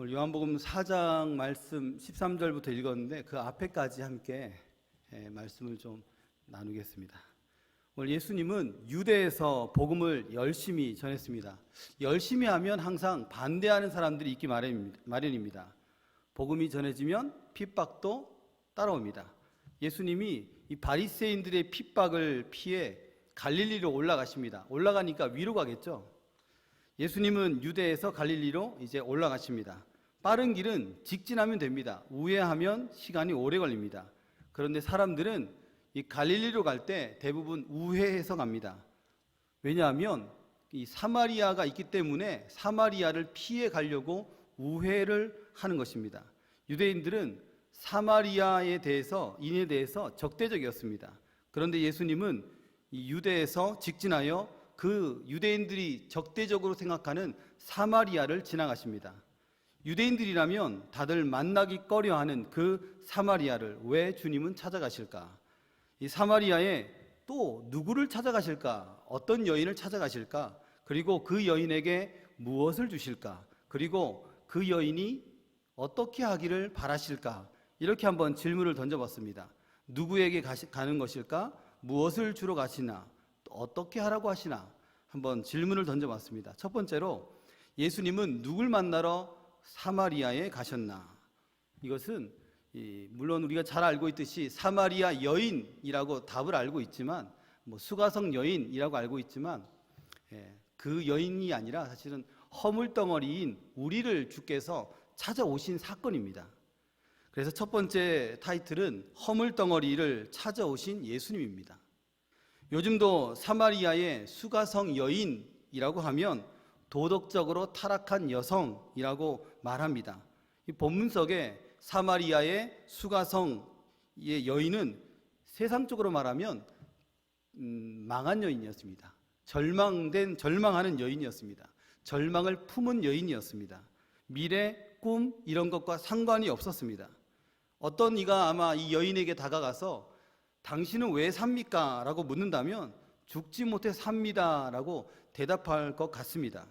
오늘 요한복음 4장 말씀 13절부터 읽었는데 그 앞에까지 함께 말씀을 좀 나누겠습니다. 오늘 예수님은 유대에서 복음을 열심히 전했습니다. 열심히 하면 항상 반대하는 사람들이 있기 마련입니다. 복음이 전해지면 핍박도 따라옵니다. 예수님이 이 바리새인들의 핍박을 피해 갈릴리로 올라가십니다. 올라가니까 위로 가겠죠. 예수님은 유대에서 갈릴리로 이제 올라가십니다. 빠른 길은 직진하면 됩니다. 우회하면 시간이 오래 걸립니다. 그런데 사람들은 이 갈릴리로 갈 때 대부분 우회해서 갑니다. 왜냐하면 이 사마리아가 있기 때문에 사마리아를 피해 가려고 우회를 하는 것입니다. 유대인들은 사마리아에 대해서 인에 대해서 적대적이었습니다. 그런데 예수님은 이 유대에서 직진하여 그 유대인들이 적대적으로 생각하는 사마리아를 지나가십니다. 유대인들이라면 다들 만나기 꺼려하는 그 사마리아를 왜 주님은 찾아가실까? 이 사마리아에 또 누구를 찾아가실까? 어떤 여인을 찾아가실까? 그리고 그 여인에게 무엇을 주실까? 그리고 그 여인이 어떻게 하기를 바라실까? 이렇게 한번 질문을 던져봤습니다. 누구에게 가는 것일까? 무엇을 주러 가시나? 또 어떻게 하라고 하시나? 한번 질문을 던져봤습니다. 첫 번째로 예수님은 누굴 만나러 사마리아에 가셨나? 이것은 물론 우리가 잘 알고 있듯이 사마리아 여인이라고 답을 알고 있지만 수가성 여인이라고 알고 있지만 그 여인이 아니라 사실은 허물덩어리인 우리를 주께서 찾아오신 사건입니다. 그래서 첫 번째 타이틀은 허물덩어리를 찾아오신 예수님입니다. 요즘도 사마리아의 수가성 여인이라고 하면 도덕적으로 타락한 여성이라고 말합니다. 이 본문석에 사마리아의 수가성의 여인은 세상적으로 말하면 망한 여인이었습니다. 절망하는 여인이었습니다. 절망을 품은 여인이었습니다. 미래, 꿈 이런 것과 상관이 없었습니다. 어떤 이가 아마 이 여인에게 다가가서 당신은 왜 삽니까? 라고 묻는다면 죽지 못해 삽니다 라고 대답할 것 같습니다.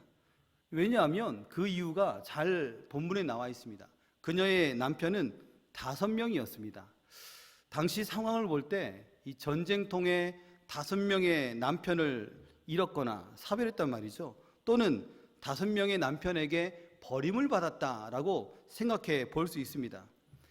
왜냐하면 그 이유가 잘 본문에 나와 있습니다. 그녀의 남편은 5명이었습니다. 당시 상황을 볼 때 이 전쟁통에 5명의 남편을 잃었거나 사별했단 말이죠. 또는 5명의 남편에게 버림을 받았다라고 생각해 볼 수 있습니다.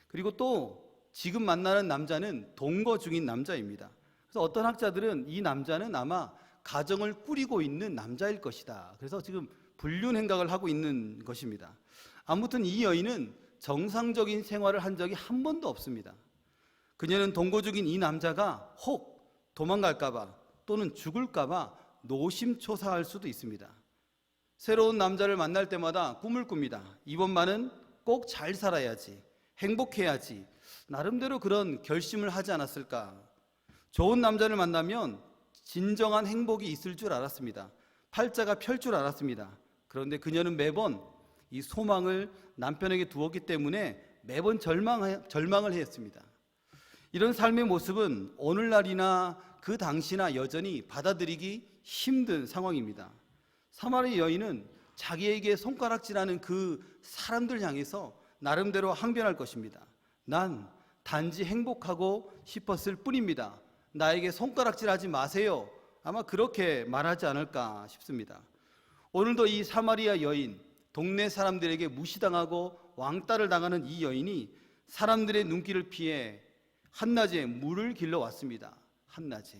그리고 또 지금 만나는 남자는 동거 중인 남자입니다. 그래서 어떤 학자들은 이 남자는 아마 가정을 꾸리고 있는 남자일 것이다. 그래서 지금 불륜 행각을 하고 있는 것입니다. 아무튼 이 여인은 정상적인 생활을 한 적이 한 번도 없습니다. 그녀는 동거 중인 이 남자가 혹 도망갈까봐 또는 죽을까봐 노심초사할 수도 있습니다. 새로운 남자를 만날 때마다 꿈을 꿉니다. 이번만은 꼭 잘 살아야지, 행복해야지, 나름대로 그런 결심을 하지 않았을까. 좋은 남자를 만나면 진정한 행복이 있을 줄 알았습니다. 팔자가 펼 줄 알았습니다. 그런데 그녀는 매번 이 소망을 남편에게 두었기 때문에 매번 절망을 했습니다. 이런 삶의 모습은 오늘날이나 그 당시나 여전히 받아들이기 힘든 상황입니다. 사마리아 여인은 자기에게 손가락질하는 그 사람들 향해서 나름대로 항변할 것입니다. 난 단지 행복하고 싶었을 뿐입니다. 나에게 손가락질하지 마세요. 아마 그렇게 말하지 않을까 싶습니다. 오늘도 이 사마리아 여인, 동네 사람들에게 무시당하고 왕따를 당하는 이 여인이 사람들의 눈길을 피해 한낮에 물을 길러 왔습니다. 한낮에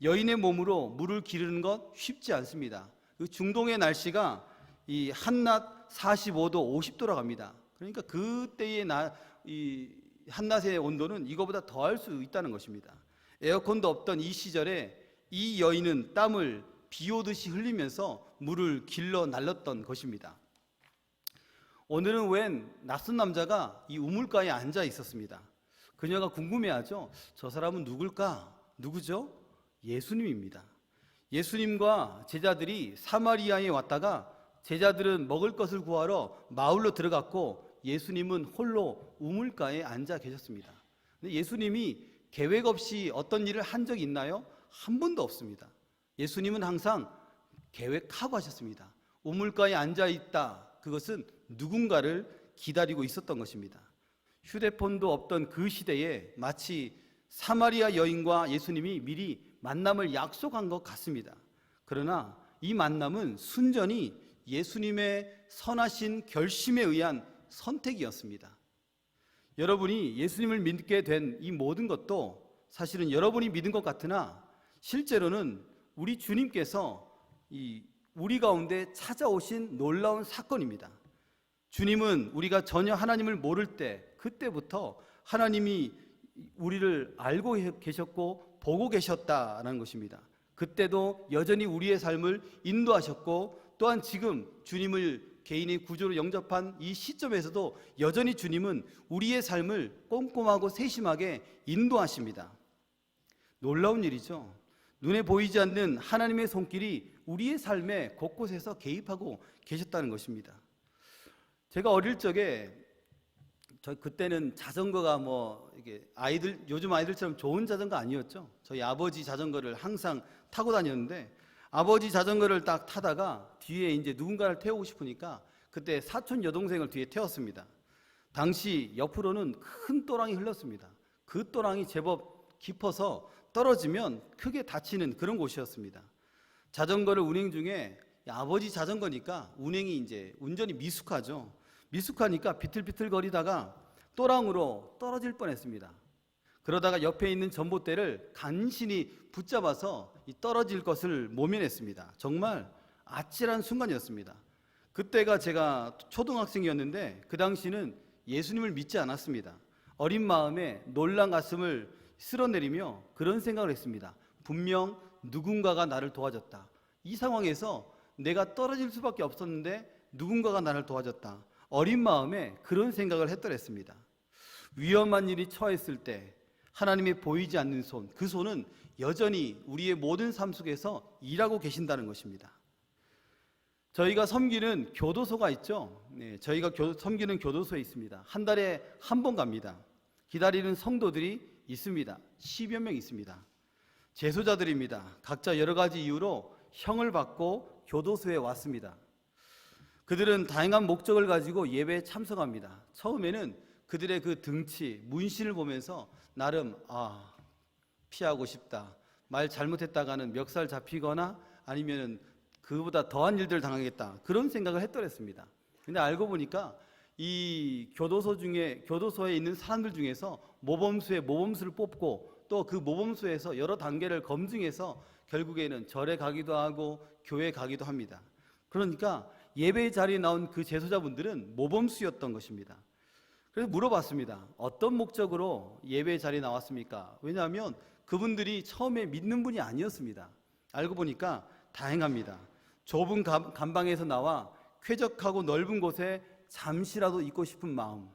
여인의 몸으로 물을 기르는 것 쉽지 않습니다. 그 중동의 날씨가 이 한낮 45도, 50도로 갑니다. 그러니까 그때의 이 한낮의 온도는 이거보다 더할 수 있다는 것입니다. 에어컨도 없던 이 시절에 이 여인은 땀을 비 오듯이 흘리면서 물을 길러 날렸던 것입니다. 오늘은 웬 낯선 남자가 이 우물가에 앉아 있었습니다. 그녀가 궁금해하죠. 저 사람은 누굴까? 누구죠? 예수님입니다. 예수님과 제자들이 사마리아에 왔다가 제자들은 먹을 것을 구하러 마을로 들어갔고 예수님은 홀로 우물가에 앉아 계셨습니다. 근데 예수님이 계획 없이 어떤 일을 한 적이 있나요? 한 번도 없습니다. 예수님은 항상 계획하고 하셨습니다. 우물가에 앉아 있다. 그것은 누군가를 기다리고 있었던 것입니다. 휴대폰도 없던 그 시대에 마치 사마리아 여인과 예수님이 미리 만남을 약속한 것 같습니다. 그러나 이 만남은 순전히 예수님의 선하신 결심에 의한 선택이었습니다. 여러분이 예수님을 믿게 된 이 모든 것도 사실은 여러분이 믿은 것 같으나 실제로는 우리 주님께서 우리 가운데 찾아오신 놀라운 사건입니다. 주님은 우리가 전혀 하나님을 모를 때 그때부터 하나님이 우리를 알고 계셨고 보고 계셨다는 것입니다. 그때도 여전히 우리의 삶을 인도하셨고 또한 지금 주님을 개인의 구조로 영접한 이 시점에서도 여전히 주님은 우리의 삶을 꼼꼼하고 세심하게 인도하십니다. 놀라운 일이죠. 눈에 보이지 않는 하나님의 손길이 우리의 삶에 곳곳에서 개입하고 계셨다는 것입니다. 제가 어릴 적에 그때는 자전거가 이게 요즘 아이들처럼 좋은 자전거 아니었죠. 저희 아버지 자전거를 항상 타고 다녔는데 아버지 자전거를 딱 타다가 뒤에 이제 누군가를 태우고 싶으니까 그때 사촌 여동생을 뒤에 태웠습니다. 당시 옆으로는 큰 또랑이 흘렀습니다. 그 또랑이 제법 깊어서 떨어지면 크게 다치는 그런 곳이었습니다. 자전거를 운행 중에 아버지 자전거니까 운전이 미숙하죠. 미숙하니까 비틀비틀 거리다가 또랑으로 떨어질 뻔했습니다. 그러다가 옆에 있는 전봇대를 간신히 붙잡아서 이 떨어질 것을 모면했습니다. 정말 아찔한 순간이었습니다. 그때가 제가 초등학생이었는데 그 당시는 예수님을 믿지 않았습니다. 어린 마음에 놀란 가슴을 쓸어내리며 그런 생각을 했습니다. 분명 누군가가 나를 도와줬다. 이 상황에서 내가 떨어질 수밖에 없었는데 누군가가 나를 도와줬다. 어린 마음에 그런 생각을 했더랬습니다. 위험한 일이 처했을 때 하나님의 보이지 않는 손, 그 손은 여전히 우리의 모든 삶 속에서 일하고 계신다는 것입니다. 저희가 섬기는 교도소가 있죠. 저희가 섬기는 교도소에 있습니다. 한 달에 한 번 갑니다. 기다리는 성도들이 있습니다. 10여 명 있습니다. 재소자들입니다. 각자 여러 가지 이유로 형을 받고 교도소에 왔습니다. 그들은 다양한 목적을 가지고 예배에 참석합니다. 처음에는 그들의 그 등치, 문신을 보면서 나름 피하고 싶다. 말 잘못했다가는 멱살 잡히거나 아니면 그보다 더한 일들을 당하겠다. 그런 생각을 했더랬습니다. 근데 알고 보니까 이 교도소에 있는 사람들 중에서 모범수를 뽑고 또 그 모범수에서 여러 단계를 검증해서 결국에는 절에 가기도 하고 교회에 가기도 합니다. 그러니까 예배 자리에 나온 그 재소자분들은 모범수였던 것입니다. 그래서 물어봤습니다. 어떤 목적으로 예배 자리에 나왔습니까? 왜냐하면 그분들이 처음에 믿는 분이 아니었습니다. 알고 보니까 다행합니다. 좁은 감방에서 나와 쾌적하고 넓은 곳에 잠시라도 있고 싶은 마음,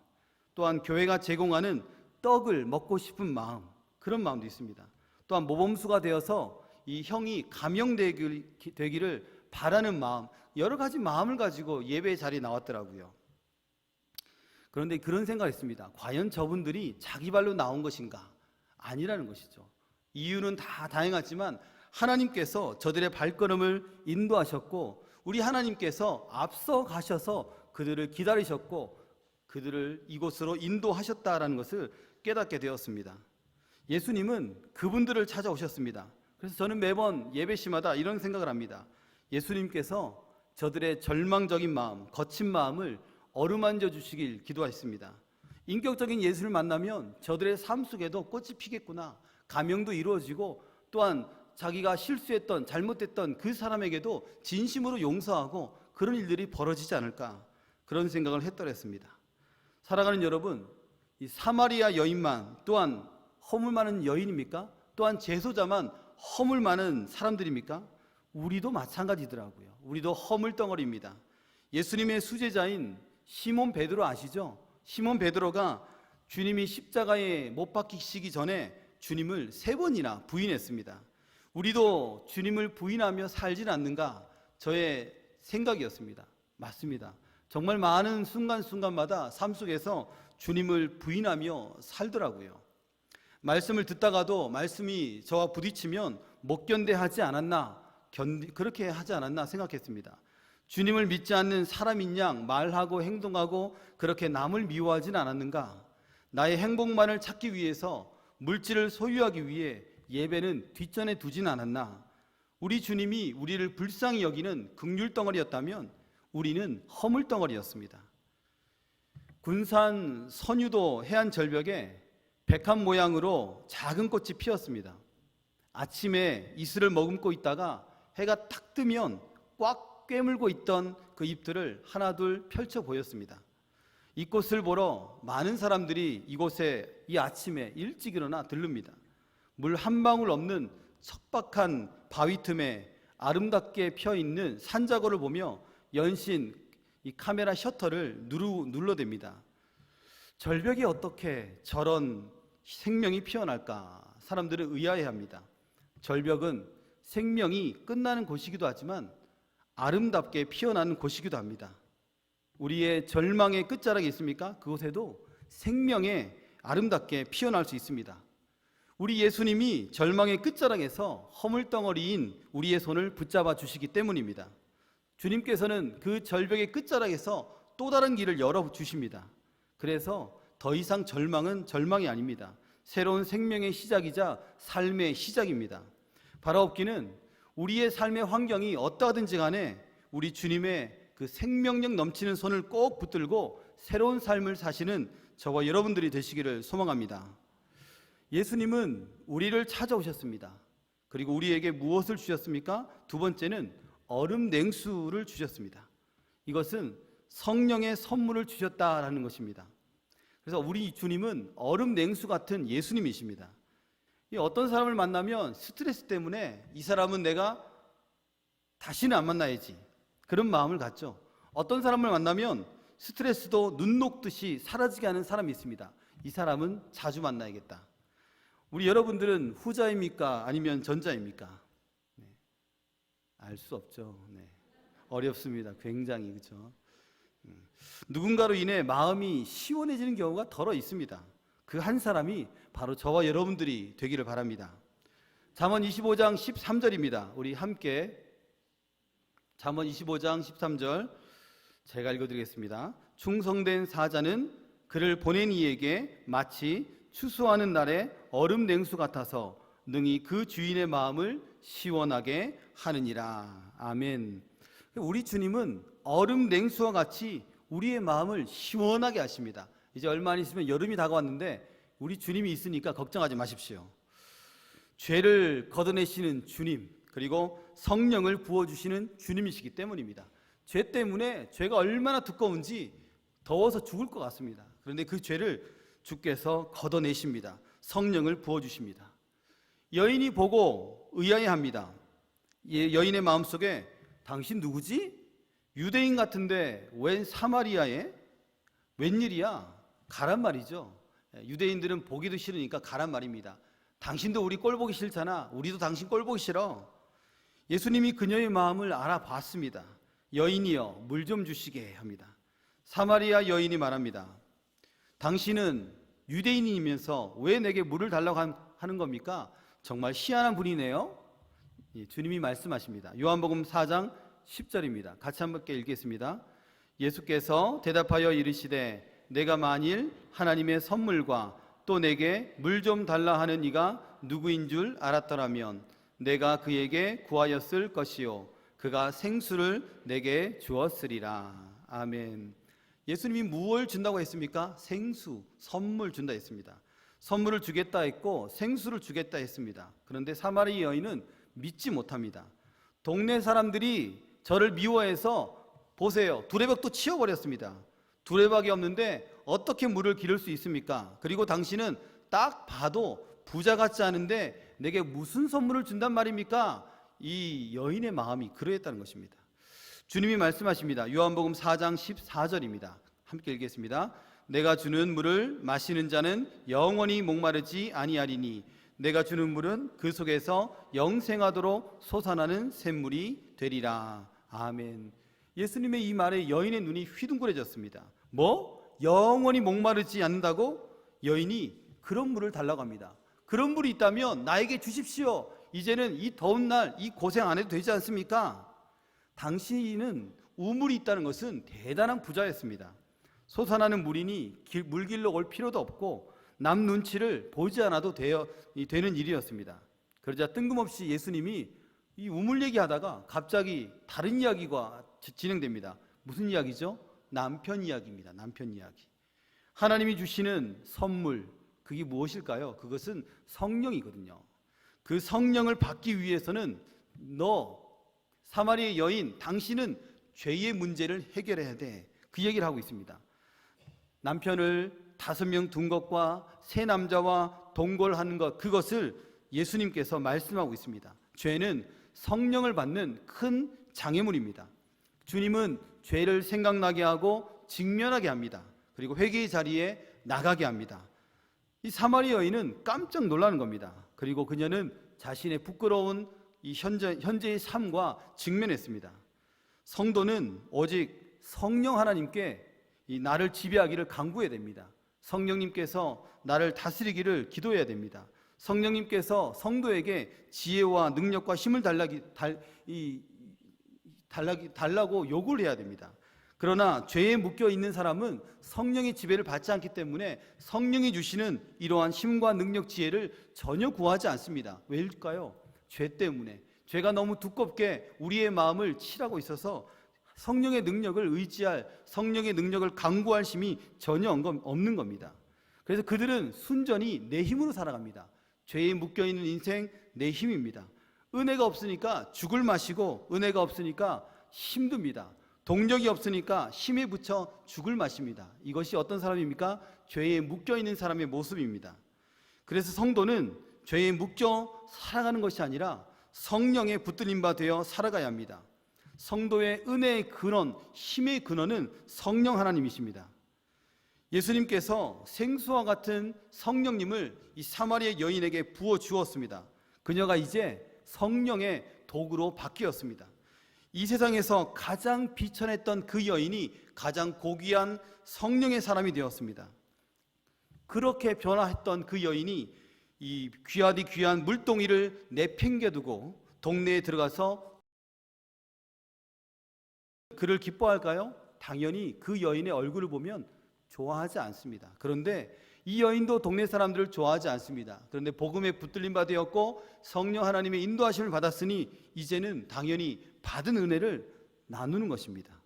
또한 교회가 제공하는 떡을 먹고 싶은 마음, 그런 마음도 있습니다. 또한 모범수가 되어서 이 형이 감형되기를 바라는 마음, 여러 가지 마음을 가지고 예배 자리에 나왔더라고요. 그런데 그런 생각을 했습니다. 과연 저분들이 자기 발로 나온 것인가? 아니라는 것이죠. 이유는 다 다양하지만 하나님께서 저들의 발걸음을 인도하셨고 우리 하나님께서 앞서 가셔서 그들을 기다리셨고 그들을 이곳으로 인도하셨다라는 것을 깨닫게 되었습니다. 예수님은 그분들을 찾아오셨습니다. 그래서 저는 매번 예배 시마다 이런 생각을 합니다. 예수님께서 저들의 절망적인 마음, 거친 마음을 어루만져 주시길 기도했습니다. 인격적인 예수를 만나면 저들의 삶 속에도 꽃이 피겠구나, 감명도 이루어지고 또한 자기가 실수했던 잘못했던 그 사람에게도 진심으로 용서하고 그런 일들이 벌어지지 않을까, 그런 생각을 했더랬습니다. 사랑하는 여러분, 이 사마리아 여인만 또한 허물 많은 여인입니까? 또한 재소자만 허물 많은 사람들입니까? 우리도 마찬가지더라고요. 우리도 허물 덩어리입니다. 예수님의 수제자인 시몬 베드로 아시죠? 시몬 베드로가 주님이 십자가에 못 박히시기 전에 주님을 3번이나 부인했습니다. 우리도 주님을 부인하며 살진 않는가? 저의 생각이었습니다. 맞습니다. 정말 많은 순간순간마다 삶 속에서 주님을 부인하며 살더라고요. 말씀을 듣다가도 말씀이 저와 부딪히면 못 견뎌하지 않았나, 그렇게 하지 않았나 생각했습니다. 주님을 믿지 않는 사람인 양 말하고 행동하고 그렇게 남을 미워하진 않았는가? 나의 행복만을 찾기 위해서 물질을 소유하기 위해 예배는 뒷전에 두진 않았나? 우리 주님이 우리를 불쌍히 여기는 긍휼 덩어리였다면 우리는 허물 덩어리였습니다. 군산 선유도 해안 절벽에 백합 모양으로 작은 꽃이 피었습니다. 아침에 이슬을 머금고 있다가 해가 탁 뜨면 꽉 꿰물고 있던 그 잎들을 하나둘 펼쳐 보였습니다. 이 꽃을 보러 많은 사람들이 이곳에 이 아침에 일찍 일어나 들릅니다. 물 한 방울 없는 척박한 바위 틈에 아름답게 펴있는 산자골을 보며 연신 이 카메라 셔터를 눌러댑니다. 절벽이 어떻게 저런 생명이 피어날까? 사람들은 의아해합니다. 절벽은 생명이 끝나는 곳이기도 하지만 아름답게 피어나는 곳이기도 합니다. 우리의 절망의 끝자락이 있습니까? 그곳에도 생명의 아름답게 피어날 수 있습니다. 우리 예수님이 절망의 끝자락에서 허물덩어리인 우리의 손을 붙잡아 주시기 때문입니다. 주님께서는 그 절벽의 끝자락에서 또 다른 길을 열어주십니다. 그래서 더 이상 절망은 절망이 아닙니다. 새로운 생명의 시작이자 삶의 시작입니다. 바라옵기는 우리의 삶의 환경이 어떠하든지 간에 우리 주님의 그 생명력 넘치는 손을 꼭 붙들고 새로운 삶을 사시는 저와 여러분들이 되시기를 소망합니다. 예수님은 우리를 찾아오셨습니다. 그리고 우리에게 무엇을 주셨습니까? 두 번째는 얼음 냉수를 주셨습니다. 이것은 성령의 선물을 주셨다라는 것입니다. 그래서 우리 주님은 얼음 냉수 같은 예수님이십니다. 어떤 사람을 만나면 스트레스 때문에 이 사람은 내가 다시는 안 만나야지, 그런 마음을 갖죠. 어떤 사람을 만나면 스트레스도 눈 녹듯이 사라지게 하는 사람이 있습니다. 이 사람은 자주 만나야겠다. 우리 여러분들은 후자입니까? 아니면 전자입니까? 네. 알 수 없죠. 네. 어렵습니다. 굉장히. 그렇죠? 누군가로 인해 마음이 시원해지는 경우가 덜어 있습니다. 그 한 사람이 바로 저와 여러분들이 되기를 바랍니다. 잠언 25장 13절입니다. 우리 함께 잠언 25장 13절 제가 읽어드리겠습니다. 충성된 사자는 그를 보낸 이에게 마치 추수하는 날에 얼음 냉수 같아서 능히 그 주인의 마음을 시원하게 하느니라. 아멘. 우리 주님은 얼음 냉수와 같이 우리의 마음을 시원하게 하십니다. 이제 얼마 안 있으면 여름이 다가왔는데 우리 주님이 있으니까 걱정하지 마십시오. 죄를 걷어내시는 주님, 그리고 성령을 부어주시는 주님이시기 때문입니다. 죄 때문에 죄가 얼마나 두꺼운지 더워서 죽을 것 같습니다. 그런데 그 죄를 주께서 걷어내십니다. 성령을 부어주십니다. 여인이 보고 의아해합니다. 여인의 마음속에 당신 누구지? 유대인 같은데 웬 사마리아에? 웬일이야? 가란 말이죠. 유대인들은 보기도 싫으니까 가란 말입니다. 당신도 우리 꼴 보기 싫잖아. 우리도 당신 꼴 보기 싫어. 예수님이 그녀의 마음을 알아봤습니다. 여인이여, 물 좀 주시게 합니다. 사마리아 여인이 말합니다. 당신은 유대인이면서 왜 내게 물을 달라고 하는 겁니까? 정말 희한한 분이네요. 주님이 말씀하십니다. 요한복음 4장 10절입니다. 같이 함께 읽겠습니다. 예수께서 대답하여 이르시되 내가 만일 하나님의 선물과 또 내게 물 좀 달라 하는 이가 누구인 줄 알았더라면 내가 그에게 구하였을 것이요 그가 생수를 내게 주었으리라. 아멘. 예수님이 무엇을 준다고 했습니까? 생수, 선물 준다 했습니다. 선물을 주겠다 했고 생수를 주겠다 했습니다. 그런데 사마리아 여인은 믿지 못합니다. 동네 사람들이 저를 미워해서 보세요, 두레박도 치워버렸습니다. 두레박이 없는데 어떻게 물을 기를 수 있습니까? 그리고 당신은 딱 봐도 부자 같지 않은데 내게 무슨 선물을 준단 말입니까? 이 여인의 마음이 그러했다는 것입니다. 주님이 말씀하십니다. 요한복음 4장 14절입니다. 함께 읽겠습니다. 내가 주는 물을 마시는 자는 영원히 목마르지 아니하리니 내가 주는 물은 그 속에서 영생하도록 솟아나는 샘물이 되리라. 아멘. 예수님의 이 말에 여인의 눈이 휘둥그레졌습니다. 뭐? 영원히 목마르지 않는다고? 여인이 그런 물을 달라고 합니다. 그런 물이 있다면 나에게 주십시오. 이제는 이 더운 날 이 고생 안 해도 되지 않습니까? 당신은 우물이 있다는 것은 대단한 부자였습니다. 솟아나는 물이니 물길로 올 필요도 없고 남 눈치를 보지 않아도 되는 일이었습니다. 그러자 뜬금없이 예수님이 이 우물 얘기하다가 갑자기 다른 이야기가 진행됩니다. 무슨 이야기죠? 남편 이야기입니다. 남편 이야기. 하나님이 주시는 선물, 그게 무엇일까요? 그것은 성령이거든요. 그 성령을 받기 위해서는 사마리아 여인, 당신은 죄의 문제를 해결해야 돼. 그 얘기를 하고 있습니다. 남편을 5명 둔 것과 세 남자와 동거하는 것, 그것을 예수님께서 말씀하고 있습니다. 죄는 성령을 받는 큰 장애물입니다. 주님은 죄를 생각나게 하고 직면하게 합니다. 그리고 회개의 자리에 나가게 합니다. 이 사마리아 여인은 깜짝 놀라는 겁니다. 그리고 그녀는 자신의 부끄러운 이 현재의 삶과 직면했습니다. 성도는 오직 성령 하나님께 이 나를 지배하기를 간구해야 됩니다. 성령님께서 나를 다스리기를 기도해야 됩니다. 성령님께서 성도에게 지혜와 능력과 힘을 달라고 요구를 해야 됩니다. 그러나 죄에 묶여 있는 사람은 성령의 지배를 받지 않기 때문에 성령이 주시는 이러한 힘과 능력, 지혜를 전혀 구하지 않습니다. 왜일까요? 죄 때문에. 죄가 너무 두껍게 우리의 마음을 칠하고 있어서 성령의 능력을 의지할, 성령의 능력을 간구할 힘이 전혀 없는 겁니다. 그래서 그들은 순전히 내 힘으로 살아갑니다. 죄에 묶여있는 인생, 내 힘입니다. 은혜가 없으니까 죽을 마시고, 은혜가 없으니까 힘듭니다. 동력이 없으니까 힘에 붙여 죽을 마십니다. 이것이 어떤 사람입니까? 죄에 묶여있는 사람의 모습입니다. 그래서 성도는 죄에 묶여 살아가는 것이 아니라 성령의 붙들림 바 되어 살아가야 합니다. 성도의 은혜의 근원, 힘의 근원은 성령 하나님이십니다. 예수님께서 생수와 같은 성령님을 이 사마리아 여인에게 부어 주었습니다. 그녀가 이제 성령의 도구로 바뀌었습니다. 이 세상에서 가장 비천했던 그 여인이 가장 고귀한 성령의 사람이 되었습니다. 그렇게 변화했던 그 여인이 이 귀하디 귀한 물동이를 내팽개두고 동네에 들어가서 그를 기뻐할까요? 당연히 그 여인의 얼굴을 보면 좋아하지 않습니다. 그런데 이 여인도 동네 사람들을 좋아하지 않습니다. 그런데 복음에 붙들림 바 되었고 성령 하나님의 인도하심을 받았으니 이제는 당연히 받은 은혜를 나누는 것입니다.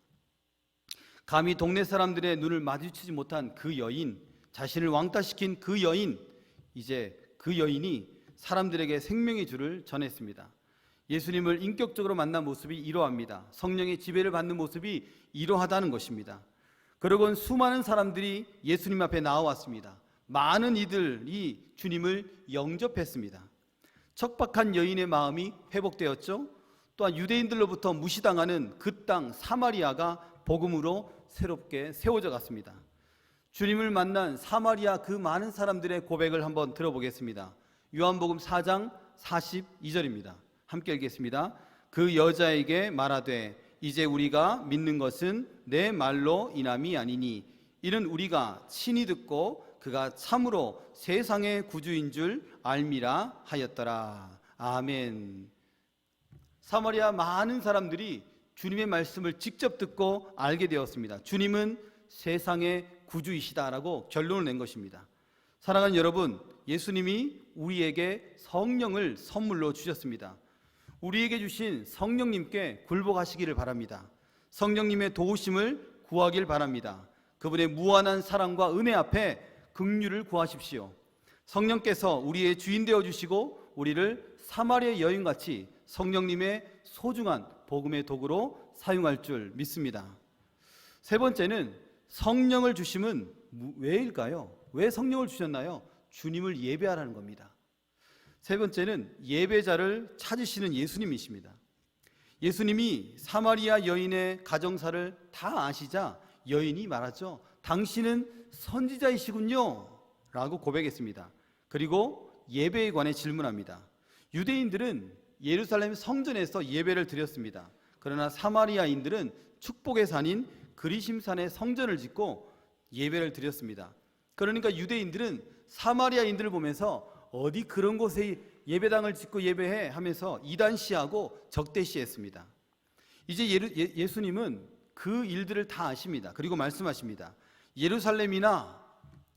감히 동네 사람들의 눈을 마주치지 못한 그 여인, 자신을 왕따시킨 그 여인, 이제 그 여인이 사람들에게 생명의 줄을 전했습니다. 예수님을 인격적으로 만난 모습이 이러합니다. 성령의 지배를 받는 모습이 이러하다는 것입니다. 그러곤 수많은 사람들이 예수님 앞에 나와왔습니다. 많은 이들이 주님을 영접했습니다. 척박한 여인의 마음이 회복되었죠. 또한 유대인들로부터 무시당하는 그 땅 사마리아가 복음으로 새롭게 세워져 갔습니다. 주님을 만난 사마리아 그 많은 사람들의 고백을 한번 들어보겠습니다. 요한복음 4장 42절입니다. 함께 읽겠습니다. 그 여자에게 말하되 이제 우리가 믿는 것은 내 말로 인함이 아니니 이는 우리가 친히 듣고 그가 참으로 세상의 구주인 줄 알미라 하였더라. 아멘. 사마리아 많은 사람들이 주님의 말씀을 직접 듣고 알게 되었습니다. 주님은 세상의 구주이시다라고 결론을 낸 것입니다. 사랑하는 여러분, 예수님이 우리에게 성령을 선물로 주셨습니다. 우리에게 주신 성령님께 굴복하시기를 바랍니다. 성령님의 도우심을 구하길 바랍니다. 그분의 무한한 사랑과 은혜 앞에 긍휼을 구하십시오. 성령께서 우리의 주인 되어 주시고 우리를 사마리아 여인같이 성령님의 소중한 복음의 도구로 사용할 줄 믿습니다. 세 번째는 성령을 주심은 왜일까요? 왜 성령을 주셨나요? 주님을 예배하라는 겁니다. 세 번째는 예배자를 찾으시는 예수님이십니다. 예수님이 사마리아 여인의 가정사를 다 아시자 여인이 말하죠. 당신은 선지자이시군요 라고 고백했습니다. 그리고 예배에 관해 질문합니다. 유대인들은 예루살렘 성전에서 예배를 드렸습니다. 그러나 사마리아인들은 축복의 산인 그리심산에 성전을 짓고 예배를 드렸습니다. 그러니까 유대인들은 사마리아인들을 보면서 어디 그런 곳에 예배당을 짓고 예배해 하면서 이단시하고 적대시했습니다. 이제 예수님은 그 일들을 다 아십니다. 그리고 말씀하십니다. 예루살렘이나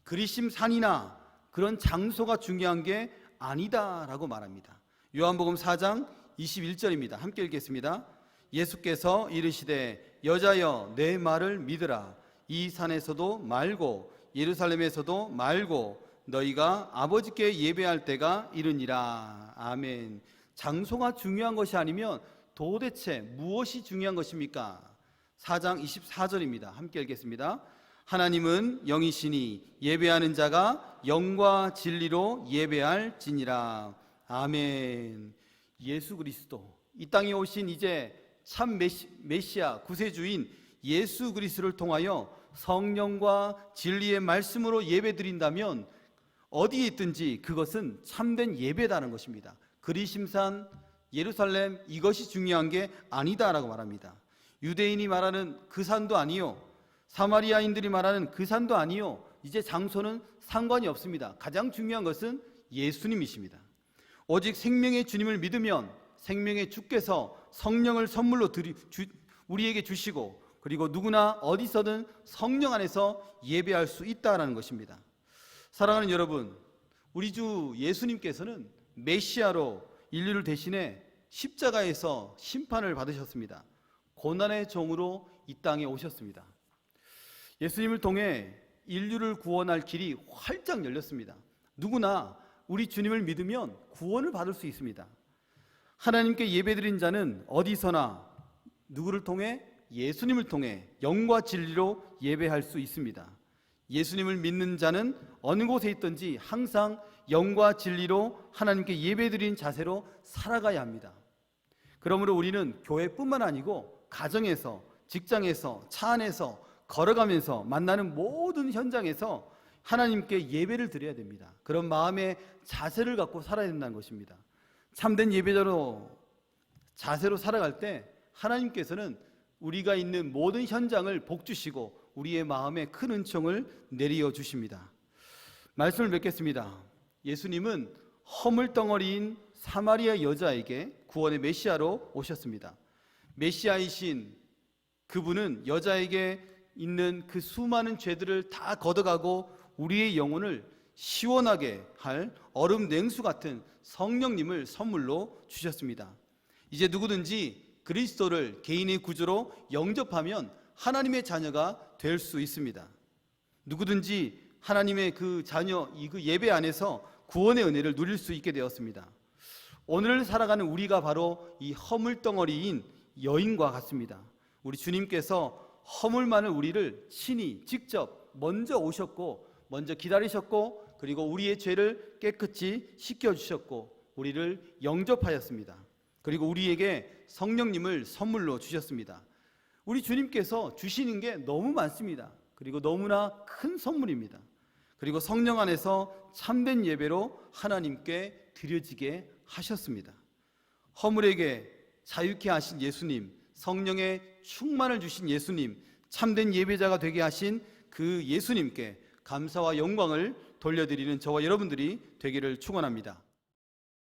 그리심 산이나 그런 장소가 중요한 게 아니다라고 말합니다. 요한복음 4장 21절입니다. 함께 읽겠습니다. 예수께서 이르시되 여자여 내 말을 믿으라. 이 산에서도 말고 예루살렘에서도 말고 너희가 아버지께 예배할 때가 이르니라. 아멘. 장소가 중요한 것이 아니면 도대체 무엇이 중요한 것입니까? 4장 24절입니다. 함께 읽겠습니다. 하나님은 영이시니 예배하는 자가 영과 진리로 예배할지니라. 아멘. 예수 그리스도, 이 땅에 오신 이제 참 메시아 구세주인 예수 그리스도를 통하여 성령과 진리의 말씀으로 예배드린다면 어디에 있든지 그것은 참된 예배다는 것입니다. 그리심산, 예루살렘, 이것이 중요한 게 아니다라고 말합니다. 유대인이 말하는 그 산도 아니요, 사마리아인들이 말하는 그 산도 아니요, 이제 장소는 상관이 없습니다. 가장 중요한 것은 예수님이십니다. 오직 생명의 주님을 믿으면 생명의 주께서 성령을 선물로 우리에게 주시고, 그리고 누구나 어디서든 성령 안에서 예배할 수 있다는 것입니다. 사랑하는 여러분, 우리 주 예수님께서는 메시아로 인류를 대신해 십자가에서 심판을 받으셨습니다. 고난의 종으로 이 땅에 오셨습니다. 예수님을 통해 인류를 구원할 길이 활짝 열렸습니다. 누구나 우리 주님을 믿으면 구원을 받을 수 있습니다. 하나님께 예배드린 자는 어디서나 누구를 통해? 예수님을 통해 영과 진리로 예배할 수 있습니다. 예수님을 믿는 자는 어느 곳에 있든지 항상 영과 진리로 하나님께 예배드린 자세로 살아가야 합니다. 그러므로 우리는 교회뿐만 아니고 가정에서, 직장에서, 차 안에서, 걸어가면서 만나는 모든 현장에서 하나님께 예배를 드려야 됩니다. 그런 마음의 자세를 갖고 살아야 된다는 것입니다. 참된 예배자로 자세로 살아갈 때 하나님께서는 우리가 있는 모든 현장을 복주시고 우리의 마음에 큰 은총을 내려 주십니다. 말씀을 맺겠습니다. 예수님은 허물덩어리인 사마리아 여자에게 구원의 메시아로 오셨습니다. 메시아이신 그분은 여자에게 있는 그 수많은 죄들을 다 걷어가고 우리의 영혼을 시원하게 할 얼음 냉수 같은 성령님을 선물로 주셨습니다. 이제 누구든지 그리스도를 개인의 구주로 영접하면 하나님의 자녀가 될 수 있습니다. 누구든지 하나님의 그 자녀, 그 예배 안에서 구원의 은혜를 누릴 수 있게 되었습니다. 오늘 살아가는 우리가 바로 이 허물덩어리인 여인과 같습니다. 우리 주님께서 허물 많은 우리를 친히 직접 먼저 오셨고, 먼저 기다리셨고, 그리고 우리의 죄를 깨끗이 씻겨주셨고 우리를 영접하였습니다. 그리고 우리에게 성령님을 선물로 주셨습니다. 우리 주님께서 주시는 게 너무 많습니다. 그리고 너무나 큰 선물입니다. 그리고 성령 안에서 참된 예배로 하나님께 드려지게 하셨습니다. 허물에게 자유케 하신 예수님, 성령의 충만을 주신 예수님, 참된 예배자가 되게 하신 그 예수님께 감사와 영광을 돌려드리는 저와 여러분들이 되기를 축원합니다.